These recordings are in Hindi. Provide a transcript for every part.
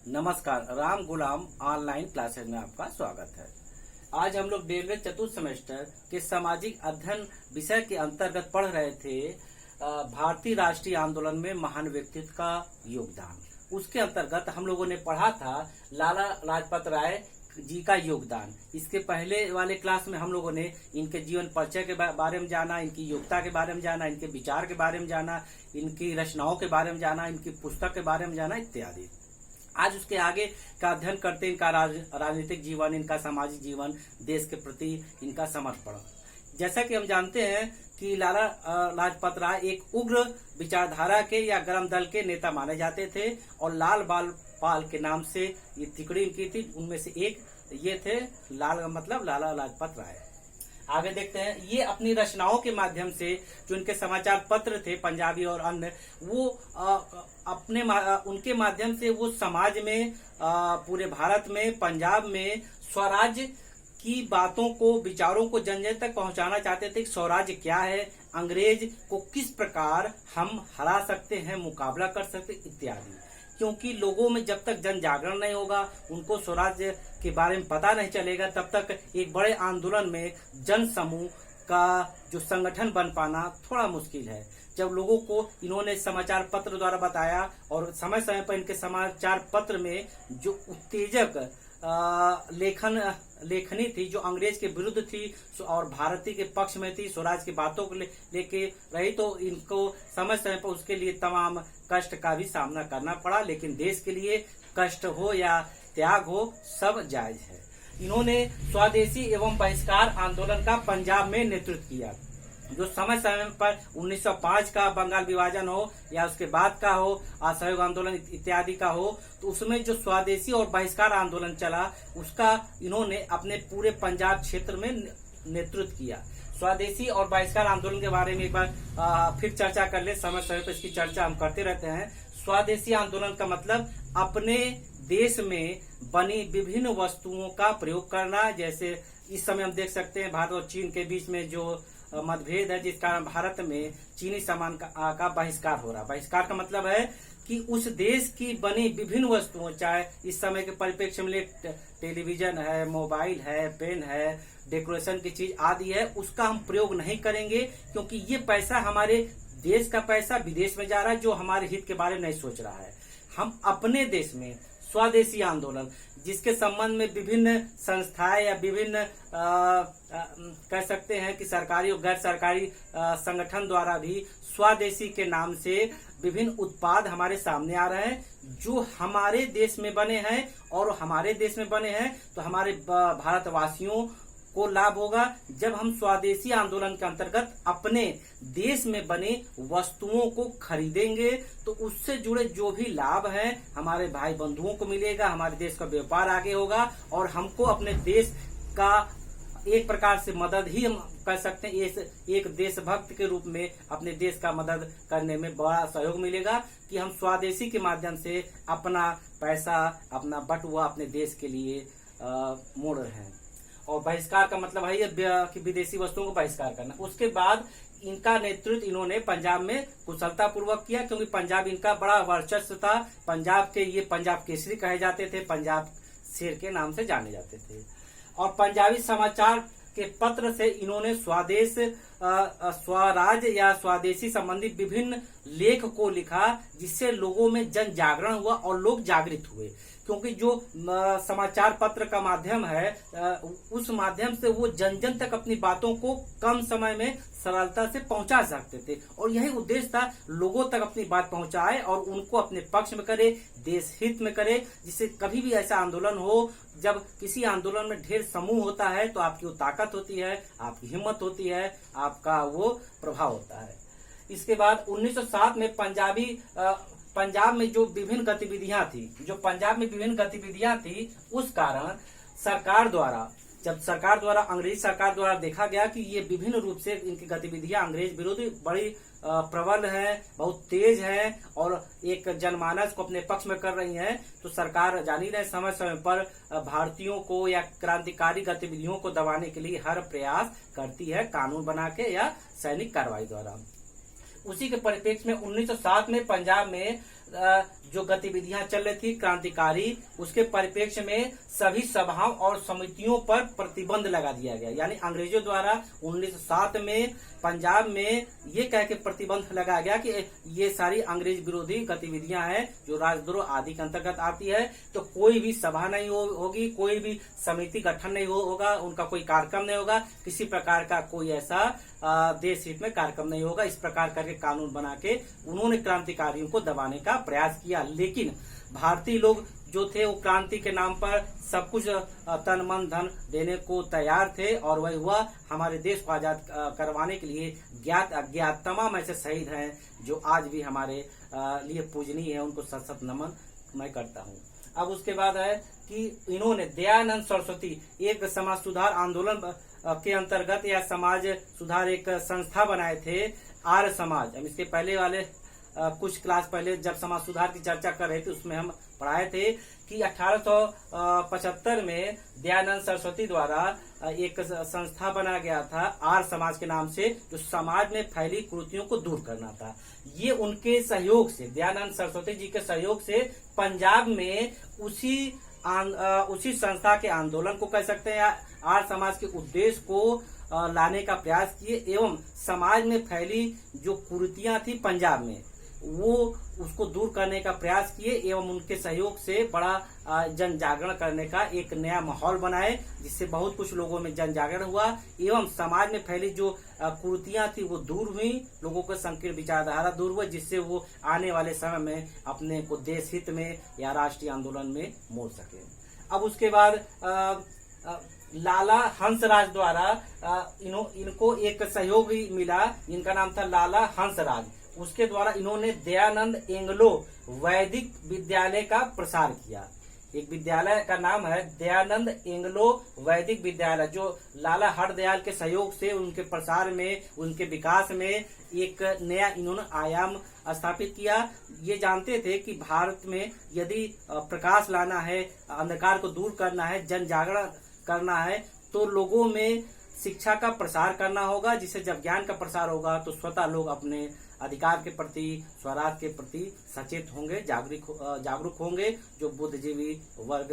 नमस्कार, राम गुलाम ऑनलाइन क्लासेज में आपका स्वागत है। आज हम लोग 11वें चतुर्थ सेमेस्टर के सामाजिक अध्ययन विषय के अंतर्गत पढ़ रहे थे भारतीय राष्ट्रीय आंदोलन में महान व्यक्तित्व का योगदान। उसके अंतर्गत हम लोगों ने पढ़ा था लाला लाजपत राय जी का योगदान। इसके पहले वाले क्लास में हम लोगों ने इनके जीवन परिचय के बारे में जाना, इनकी योग्यता के बारे में जाना, इनके विचार के बारे में जाना, इनकी रचनाओं के बारे में जाना, इनकी पुस्तक के बारे में जाना इत्यादि। आज उसके आगे का अध्ययन करते इनका राजनीतिक जीवन, इनका सामाजिक जीवन, देश के प्रति इनका समर्पण। जैसा कि हम जानते हैं कि लाला लाजपत राय एक उग्र विचारधारा के या गरम दल के नेता माने जाते थे और लाल बाल पाल के नाम से ये तिकड़ी इनकी थी। उनमें से एक ये थे लाल मतलब लाला लाजपत राय। आगे देखते हैं, ये अपनी रचनाओं के माध्यम से जो इनके समाचार पत्र थे पंजाबी और अन्य, वो उनके माध्यम से वो समाज में पूरे भारत में पंजाब में स्वराज्य की बातों को, विचारों को जन जन तक पहुंचाना चाहते थे। स्वराज्य क्या है, अंग्रेज को किस प्रकार हम हरा सकते हैं, मुकाबला कर सकते इत्यादि। क्योंकि लोगों में जब तक जन जागरण नहीं होगा, उनको स्वराज्य के बारे में पता नहीं चलेगा, तब तक एक बड़े आंदोलन में जन समूह का जो संगठन बन पाना थोड़ा मुश्किल है। जब लोगों को इन्होंने समाचार पत्र द्वारा बताया और समय समय पर इनके समाचार पत्र में जो उत्तेजक लेखनी थी, जो अंग्रेज के विरुद्ध थी और भारतीय के पक्ष में थी, स्वराज की बातों को लेके रही, तो इनको समय समय पर उसके लिए तमाम कष्ट का भी सामना करना पड़ा। लेकिन देश के लिए कष्ट हो या त्याग हो, सब जायज है। इन्होंने स्वदेशी एवं बहिष्कार आंदोलन का पंजाब में नेतृत्व किया, जो समय समय पर 1905 का बंगाल विभाजन हो या उसके बाद का हो, असहयोग आंदोलन इत्यादि का हो, तो उसमें जो स्वदेशी और बहिष्कार आंदोलन चला, उसका इन्होंने अपने पूरे पंजाब क्षेत्र में नेतृत्व किया। स्वदेशी और बहिष्कार आंदोलन के बारे में एक बार फिर चर्चा कर ले, समय समय पर इसकी चर्चा हम करते रहते हैं। स्वदेशी आंदोलन का मतलब अपने देश में बनी विभिन्न वस्तुओं का प्रयोग करना। जैसे इस समय हम देख सकते हैं भारत और चीन के बीच में जो मतभेद है, जिस कारण भारत में चीनी सामान का बहिष्कार हो रहा। बहिष्कार का मतलब है कि उस देश की बनी विभिन्न वस्तुओं, चाहे इस समय के परिप्रेक्ष्य में टेलीविजन है, मोबाइल है, पेन है, डेकोरेशन की चीज आदि है, उसका हम प्रयोग नहीं करेंगे, क्योंकि ये पैसा हमारे देश का पैसा विदेश में जा रहा है, जो हमारे हित के बारे में नहीं सोच रहा है। हम अपने देश में स्वदेशी आंदोलन, जिसके संबंध में विभिन्न संस्थाएं या विभिन्न कह सकते हैं कि सरकारी और गैर सरकारी संगठन द्वारा भी स्वदेशी के नाम से विभिन्न उत्पाद हमारे सामने आ रहे हैं, जो हमारे देश में बने हैं। और हमारे देश में बने हैं तो हमारे भारतवासियों को लाभ होगा। जब हम स्वदेशी आंदोलन के अंतर्गत अपने देश में बने वस्तुओं को खरीदेंगे, तो उससे जुड़े जो भी लाभ हैं हमारे भाई बंधुओं को मिलेगा, हमारे देश का व्यापार आगे होगा और हमको अपने देश का एक प्रकार से मदद ही हम कर सकते हैं। एक देशभक्त के रूप में अपने देश का मदद करने में बड़ा सहयोग मिलेगा कि हम स्वदेशी के माध्यम से अपना पैसा, अपना बटुआ अपने देश के लिए मोड़ रहे हैं। और बहिष्कार का मतलब है कि विदेशी वस्तुओं को बहिष्कार करना। उसके बाद इनका नेतृत्व इन्होंने पंजाब में कुशलता पूर्वक किया, क्योंकि पंजाब इनका बड़ा वर्चस्व था। पंजाब के ये पंजाब केसरी कहे जाते थे, पंजाब शेर के नाम से जाने जाते थे। और पंजाबी समाचार के पत्र से इन्होंने स्वराज या स्वदेशी संबंधी विभिन्न लेख को लिखा, जिससे लोगों में जन जागरण हुआ और लोग जागृत हुए। क्योंकि जो समाचार पत्र का माध्यम है, उस माध्यम से वो जन जन तक अपनी बातों को कम समय में सरलता से पहुंचा सकते थे। और यही उद्देश्य था, लोगों तक अपनी बात पहुंचाए और उनको अपने पक्ष में करे, देश हित में करे। जिससे कभी भी ऐसा आंदोलन हो, जब किसी आंदोलन में ढेर समूह होता है, तो आपकी वो ताकत होती है, आपकी हिम्मत होती है, आपका वो प्रभाव होता है। इसके बाद 1907 में पंजाब में जो विभिन्न गतिविधियां थी, उस कारण जब सरकार द्वारा अंग्रेज सरकार द्वारा देखा गया कि ये विभिन्न रूप से इनकी गतिविधियां अंग्रेज विरोधी बड़ी प्रबल हैं, बहुत तेज हैं और एक जनमानस को अपने पक्ष में कर रही हैं, तो सरकार जानी रहे समय समय पर भारतीयों को या क्रांतिकारी गतिविधियों को दबाने के लिए हर प्रयास करती है, कानून बना के या सैनिक कार्रवाई द्वारा। उसी के परिप्रेक्ष्य में 1907 में पंजाब में जो गतिविधियां चल रही थी क्रांतिकारी, उसके परिप्रेक्ष्य में सभी सभाओं और समितियों पर प्रतिबंध लगा दिया गया। यानी अंग्रेजों द्वारा 1907 में पंजाब में ये कह के प्रतिबंध लगाया गया कि ये सारी अंग्रेज विरोधी गतिविधियां हैं जो राजद्रोह आदि के अंतर्गत आती है, तो कोई भी सभा नहीं होगी, कोई भी समिति गठन नहीं होगा, उनका कोई कार्यक्रम नहीं होगा, किसी प्रकार का कोई ऐसा देश हित में कार्यक्रम नहीं होगा। इस प्रकार करके कानून बना के उन्होंने क्रांतिकारियों को दबाने का प्रयास किया। लेकिन भारतीय लोग जो थे वो क्रांति के नाम पर सब कुछ तन मन धन देने को तैयार थे, और वही हुआ। हमारे देश को आजाद करवाने के लिए ज्ञात अज्ञात तमाम ऐसे शहीद हैं जो आज भी हमारे लिए पूजनीय है, उनको सत सत नमन मैं करता हूँ। अब उसके बाद है कि इन्होंने दयानंद सरस्वती एक समाज सुधार आंदोलन के अंतर्गत या समाज सुधार एक संस्था बनाए थे, आर्य समाज। हम इसके पहले वाले कुछ क्लास पहले जब समाज सुधार की चर्चा कर रहे थे उसमें हम पढ़ाए थे कि 1875 में दयानंद सरस्वती द्वारा एक संस्था बना गया था आर्य समाज के नाम से, जो समाज में फैली कुरीतियों को दूर करना था। ये उनके सहयोग से, दयानंद सरस्वती जी के सहयोग से पंजाब में उसी संस्था के आंदोलन को कह सकते हैं या आर्य समाज के उद्देश्य को लाने का प्रयास किए, एवं समाज में फैली जो कुरीतियां थी पंजाब में वो उसको दूर करने का प्रयास किए, एवं उनके सहयोग से बड़ा जन जागरण करने का एक नया माहौल बनाए, जिससे बहुत कुछ लोगों में जन जागरण हुआ, एवं समाज में फैली जो कुरीतियां थी वो दूर हुई, लोगों का संकीर्ण विचारधारा दूर हुआ, जिससे वो आने वाले समय में अपने को देश हित में या राष्ट्रीय आंदोलन में मोड़ सके। अब उसके बाद लाला हंसराज द्वारा इनको एक सहयोग मिला, इनका नाम था लाला हंसराज। उसके द्वारा इन्होंने दयानंद एंग्लो वैदिक विद्यालय का प्रसार किया। एक विद्यालय का नाम है दयानंद एंग्लो वैदिक विद्यालय, जो लाला हरदयाल के सहयोग से उनके प्रसार में, उनके विकास में एक नया इन्होंने आयाम स्थापित किया। ये जानते थे कि भारत में यदि प्रकाश लाना है, अंधकार को दूर करना है, जन जागरण करना है, तो लोगों में शिक्षा का प्रसार करना होगा, जिससे जब ज्ञान का प्रसार होगा तो स्वतः लोग अपने अधिकार के प्रति, स्वराज के प्रति सचेत होंगे, जागरूक होंगे, जो बुद्धिजीवी वर्ग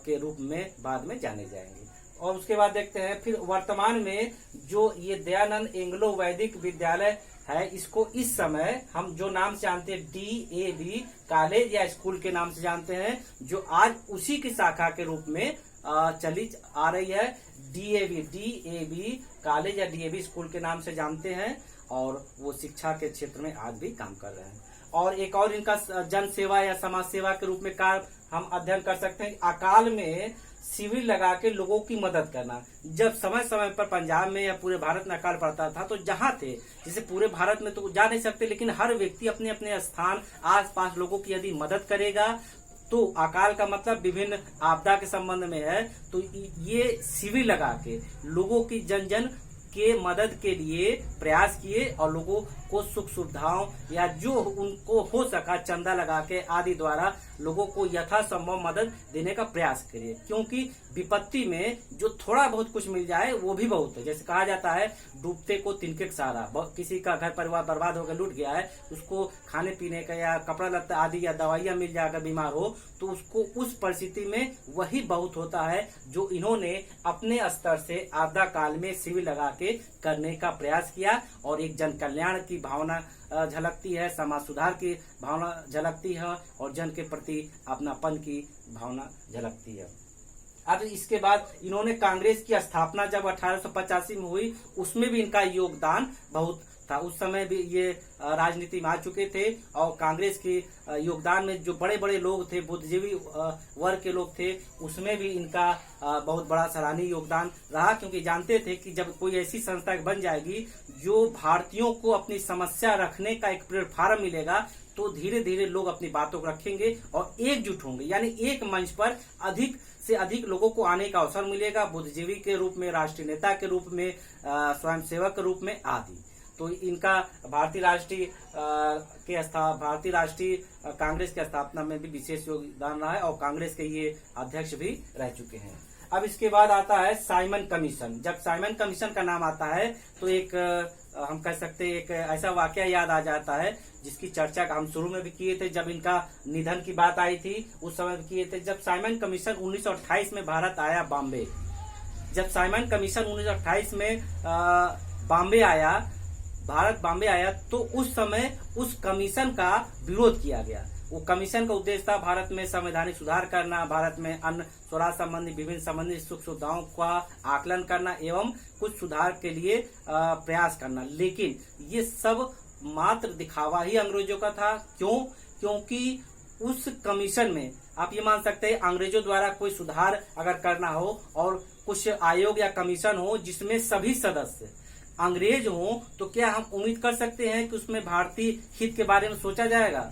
के रूप में बाद में जाने जाएंगे। और उसके बाद देखते हैं फिर वर्तमान में जो ये दयानंद एंग्लो वैदिक विद्यालय है, इसको इस समय हम जो नाम से जानते हैं DAV कॉलेज या स्कूल के नाम से जानते हैं, जो आज उसी की शाखा के रूप में चली आ रही है। DAV कॉलेज या DAV स्कूल के नाम से जानते हैं, और वो शिक्षा के क्षेत्र में आज भी काम कर रहे हैं। और एक और इनका जन सेवा या समाज सेवा के रूप में कार्य हम अध्ययन कर सकते हैं। अकाल में शिविर लगा के लोगों की मदद करना। जब समय समय पर पंजाब में या पूरे भारत में अकाल पड़ता था, तो जहाँ थे, जैसे पूरे भारत में तो जा नहीं सकते, लेकिन हर व्यक्ति अपने अपने स्थान आसपास लोगों की यदि मदद करेगा, तो अकाल का मतलब विभिन्न आपदा के संबंध में है, तो ये शिविर लगा के लोगों की जन जन के मदद के लिए प्रयास किए, और लोगों को सुख सुविधाओं या जो उनको हो सका चंदा लगा के आदि द्वारा लोगों को यथासंभव मदद देने का प्रयास करिए। क्योंकि विपत्ति में जो थोड़ा बहुत कुछ मिल जाए वो भी बहुत है। जैसे कहा जाता है डूबते को तिनके का सहारा। किसी का घर परिवार बर्बाद होकर लूट गया है, उसको खाने पीने का या कपड़ा लत्ता आदि या दवाइयां मिल जाकर बीमार हो, तो उसको उस परिस्थिति में वही बहुत होता है जो इन्होंने अपने स्तर से आपदा काल में शिविर लगा के करने का प्रयास किया। और एक जन कल्याण की भावना झलकती है, समाज सुधार की भावना झलकती है, और जन के प्रति अपनापन की भावना झलकती है। अब इसके बाद इन्होंने कांग्रेस की स्थापना जब 1885 में हुई, उसमें भी इनका योगदान बहुत था। उस समय भी ये राजनीति में आ चुके थे, और कांग्रेस के योगदान में जो बड़े बड़े लोग थे, बुद्धिजीवी वर्ग के लोग थे, उसमें भी इनका बहुत बड़ा सराहनीय योगदान रहा। क्योंकि जानते थे कि जब कोई ऐसी संस्था बन जाएगी जो भारतीयों को अपनी समस्या रखने का एक प्लेटफार्म मिलेगा, तो धीरे धीरे लोग अपनी बातों को रखेंगे और एकजुट होंगे। यानी एक मंच पर अधिक से अधिक लोगों को आने का अवसर मिलेगा, बुद्धिजीवी के रूप में, राष्ट्रीय नेता के रूप में, स्वयंसेवक के रूप में आदि। तो इनका भारतीय राष्ट्रीय कांग्रेस की स्थापना में भी विशेष योगदान रहा है, और कांग्रेस के ये अध्यक्ष भी रह चुके हैं। अब इसके बाद आता है साइमन कमीशन। जब साइमन कमीशन का नाम आता है तो एक हम कह सकते हैं एक ऐसा वाकया याद आ जाता है जिसकी चर्चा हम शुरू में भी किए थे, जब इनका निधन की बात आई थी उस समय भी किए थे। जब साइमन कमीशन 1928 में भारत आया बॉम्बे, जब साइमन कमीशन 1928 में बॉम्बे आया, भारत बॉम्बे आया, तो उस समय उस कमीशन का विरोध किया गया। वो कमीशन का उद्देश्य था भारत में संवैधानिक सुधार करना, भारत में अन्य स्वराज संबंधी विभिन्न संबंधित सुख सुविधाओं का आकलन करना एवं कुछ सुधार के लिए प्रयास करना। लेकिन ये सब मात्र दिखावा ही अंग्रेजों का था। क्यों? क्योंकि उस कमीशन में आप ये मान सकते हैं अंग्रेजों द्वारा कोई सुधार अगर करना हो और कुछ आयोग या कमीशन हो जिसमें सभी सदस्य अंग्रेज हो, तो क्या हम उम्मीद कर सकते हैं कि उसमें भारतीय हित के बारे में सोचा जाएगा?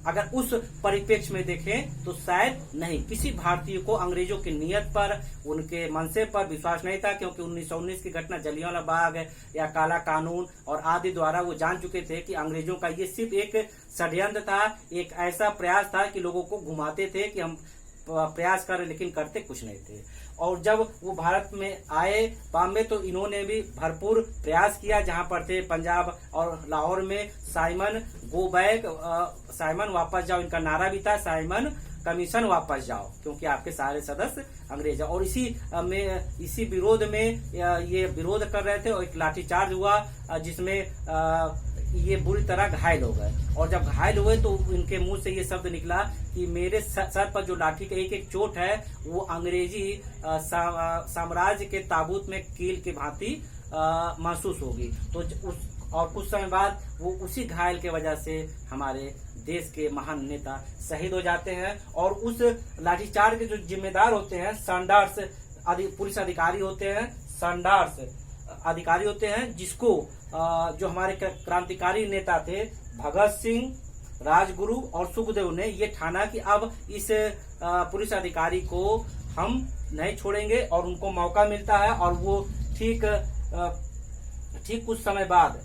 अगर उस परिप्रेक्ष्य में देखें तो शायद नहीं। किसी भारतीय को अंग्रेजों की नीयत पर, उनके मनसे पर विश्वास नहीं था, क्योंकि 1919 की घटना जलियांवाला बाग या काला कानून और आदि द्वारा वो जान चुके थे कि अंग्रेजों का ये सिर्फ एक षड्यंत्र था, एक ऐसा प्रयास था कि लोगों को घुमाते थे कि हम प्रयास कर, लेकिन करते कुछ नहीं थे। और जब वो भारत में आए बॉम्बे, तो इन्होंने भी भरपूर प्रयास किया। जहां पर थे पंजाब और लाहौर में साइमन गो बैक, साइमन वापस जाओ, इनका नारा भी था, साइमन कमीशन वापस जाओ, क्योंकि आपके सारे सदस्य अंग्रेज हैं। और इसी विरोध में ये विरोध कर रहे थे और एक लाठीचार्ज हुआ जिसमें ये बुरी तरह घायल हो गए। और जब घायल हुए तो इनके मुंह से ये शब्द निकला कि मेरे सर पर जो लाठी का एक एक चोट है वो अंग्रेजी साम्राज्य के ताबूत में कील की भांति महसूस होगी। तो और कुछ समय बाद वो उसी घायल के वजह से हमारे देश के महान नेता शहीद हो जाते हैं। और उस लाठीचार्ज के जो जिम्मेदार होते हैं सैंडर्स, पुलिस अधिकारी होते हैं, सैंडर्स अधिकारी होते हैं, जिसको जो हमारे क्रांतिकारी नेता थे भगत सिंह, राजगुरु और सुखदेव ने ये ठाना कि अब इस पुलिस अधिकारी को हम नहीं छोड़ेंगे और उनको मौका मिलता है। और वो ठीक कुछ समय बाद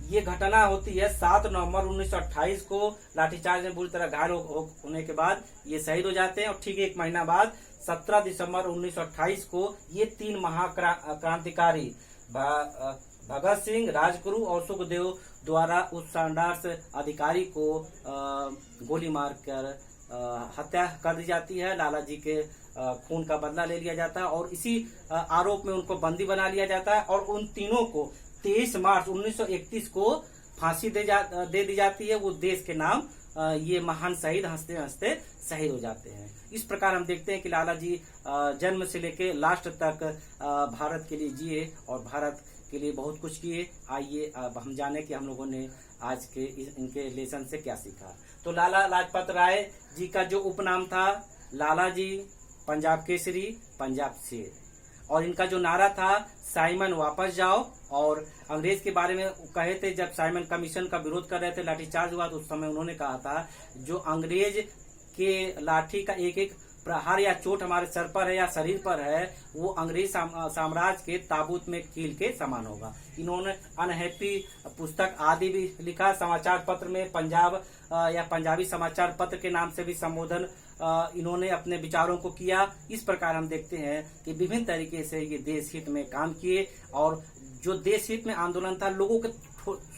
ये घटना होती है 7 नवंबर 1928 को, लाठीचार्ज में बुरी तरह घायल होने के बाद ये शहीद हो जाते हैं। और ठीक एक महीना बाद 17 दिसंबर 1928 को ये 3 महाक्रांतिकारी भगत सिंह, राजगुरु और सुखदेव द्वारा उस सैंडर्स अधिकारी को गोली मारकर हत्या कर दी जाती है। लाला जी के खून का बदला ले लिया जाता है और इसी आरोप में उनको बंदी बना लिया जाता है। और उन तीनों को 23 मार्च 1931 को फांसी दे दी जाती है। वो देश के नाम ये महान शहीद हंसते हंसते शहीद हो जाते हैं। इस प्रकार हम देखते हैं कि लाला जी जन्म से लेके लास्ट तक भारत के लिए जिए और भारत के लिए बहुत कुछ किए। आइए अब हम जाने कि हम लोगों ने आज के इनके लेसन से क्या सीखा। तो लाला लाजपत राय जी का जो उपनाम था लाला जी, पंजाब केसरी, पंजाब शेर, और इनका जो नारा था साइमन वापस जाओ। और अंग्रेज के बारे में कहे थे, जब साइमन कमीशन का विरोध कर रहे थे, लाठीचार्ज हुआ, तो उस समय उन्होंने कहा था जो अंग्रेज के लाठी का एक एक प्रहार या चोट हमारे सर पर है या शरीर पर है, वो अंग्रेज साम्राज्य के ताबूत में कील के समान होगा। इन्होंने अनहैप्पी पुस्तक आदि भी लिखा, समाचार पत्र में पंजाब या पंजाबी समाचार पत्र के नाम से भी संबोधन इन्होंने अपने विचारों को किया। इस प्रकार हम देखते हैं कि विभिन्न तरीके से ये देश हित में काम किए। और जो देश हित में आंदोलन था लोगों के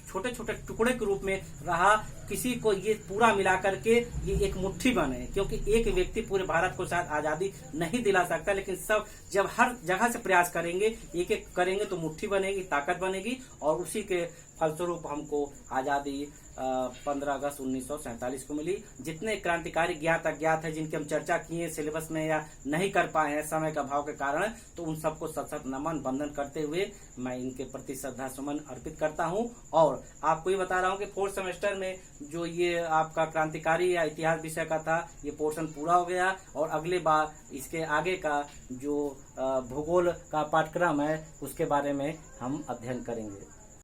छोटे छोटे टुकड़े के रूप में रहा, किसी को ये पूरा मिलाकर के ये एक मुट्ठी बने, क्योंकि एक व्यक्ति पूरे भारत को शायद आजादी नहीं दिला सकता, लेकिन सब जब हर जगह से प्रयास करेंगे, एक एक करेंगे, तो मुट्ठी बनेगी, ताकत बनेगी। और उसी के फलस्वरूप हमको आजादी 15 अगस्त 1947 को मिली। जितने क्रांतिकारी ज्ञात अज्ञात है जिनकी हम चर्चा किए सिलेबस में या नहीं कर पाए हैं समय का अभाव के कारण, तो उन सबको सशक्त नमन वंदन करते हुए मैं इनके प्रति श्रद्धा सुमन अर्पित करता हूं। और आपको ये बता रहा हूं कि 4th सेमेस्टर में जो ये आपका क्रांतिकारी या इतिहास विषय का था, ये पोर्शन पूरा हो गया। और अगले बार इसके आगे का जो भूगोल का पाठ्यक्रम है उसके बारे में हम अध्ययन करेंगे।